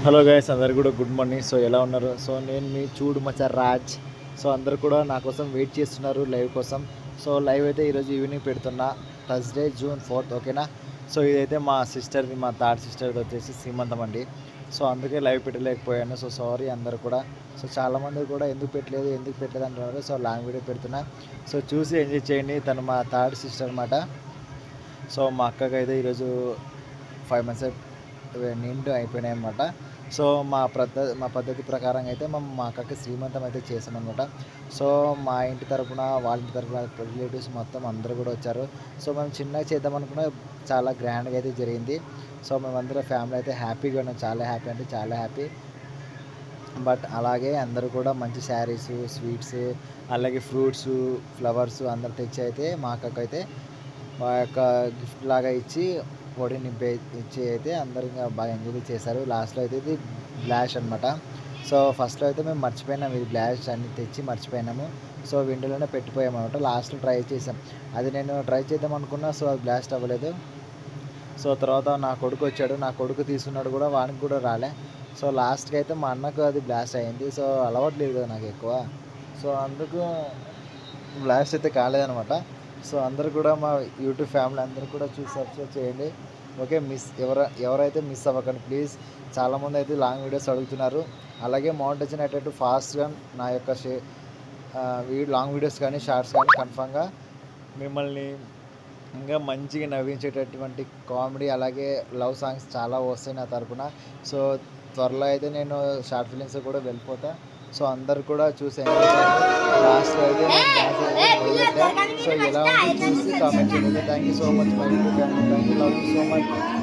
Hello guys, అందరు కూడా good morning. So ఎలా ఉన్నారు? సో నేను మీ చూడు మచ్చ రాజ్. సో అందరు కూడా నా కోసం వెయిట్ చేస్తున్నారు లైవ్ కోసం. సో లైవ్ అయితే ఈరోజు ఈవినింగ్ పెడుతున్నా, థర్స్డే June 4th, ఓకేనా? సో ఇదైతే మా సిస్టర్ది, మా థర్డ్ సిస్టర్ది వచ్చేసి సీమంతం అండి. సో అందుకే లైవ్ పెట్టలేకపోయాను. సో సారీ అందరు కూడా. సో చాలామంది కూడా ఎందుకు పెట్టలేదు అంటున్నారు. సో లాంగ్ వీడియో పెడుతున్నా, సో చూసి ఎంజాయ్ చేయండి. తను మా థర్డ్ సిస్టర్ అనమాట. సో మా అక్కకి అయితే ఈరోజు 5 months నిండు అయిపోయినాయి అన్నమాట. సో మా పద్ధతి ప్రకారం అయితే మా అక్కకి శ్రీమంతం అయితే చేసామన్నమాట. సో మా ఇంటి తరపున, వాళ్ళ ఇంటి తరపున రిలేటివ్స్ మొత్తం అందరూ కూడా వచ్చారు. సో మేము చిన్నగా చేద్దాం అనుకున్న, చాలా గ్రాండ్గా అయితే జరిగింది. సో మేమందరం ఫ్యామిలీ అయితే హ్యాపీగా ఉన్నాం, చాలా హ్యాపీ అంటే చాలా హ్యాపీ. బట్ అలాగే అందరూ కూడా మంచి శారీస్, స్వీట్స్, అలాగే ఫ్రూట్స్, ఫ్లవర్స్ అందరు తెచ్చి అయితే మా అక్కకైతే మా యొక్క గిఫ్ట్ లాగా ఇచ్చి పొడి నింపి ఇచ్చి అయితే అందరూ ఇంకా బాగా ఎంజాయ్ చేశారు. లాస్ట్లో అయితే ఇది బ్లాష్ అనమాట. సో ఫస్ట్లో అయితే మేము మర్చిపోయినాము, ఇది బ్లాష్ అన్ని తెచ్చి మర్చిపోయినాము. సో విండోలోనే పెట్టిపోయాము అనమాట. లాస్ట్లో ట్రై చేసాం, అది నేను ట్రై చేద్దాం అనుకున్నా. సో అది బ్లాస్ట్ అవ్వలేదు. సో తర్వాత నా కొడుకు వచ్చాడు, నా కొడుకు తీసుకున్నాడు కూడా, వానికి కూడా రాలే. సో లాస్ట్కి అయితే మా అన్నకు అది బ్లాస్ట్ అయింది. సో అలవాట్లేదు కదా నాకు ఎక్కువ, సో అందుకు బ్లాస్ట్ అయితే కాలేదనమాట. సో అందరూ కూడా మా యూట్యూబ్ ఫ్యామిలీ అందరూ కూడా చూసి సబ్స్క్రైబ్ చేయండి, ఓకే? ఎవరైతే మిస్ అవ్వకండి ప్లీజ్. చాలామంది అయితే లాంగ్ వీడియోస్ అడుగుతున్నారు. అలాగే మౌంటేషన్ అయ్యేటట్టు ఫాస్ట్గా నా యొక్క లాంగ్ వీడియోస్ కానీ షార్ట్స్ కానీ కన్ఫామ్గా మిమ్మల్ని ఇంకా మంచిగా నవ్వించేటటువంటి కామెడీ, అలాగే లవ్ సాంగ్స్ చాలా వస్తాయి నా తరపున. సో త్వరలో అయితే నేను షార్ట్ ఫిలిమ్స్ కూడా వెళ్ళిపోతా. సో అందరు కూడా చూసి లాస్ట్లో అయితే సో ఎలా ఉంది చూసి కామెంట్ చేయండి. Thank you so much my YouTube family. Thank you, love you so much.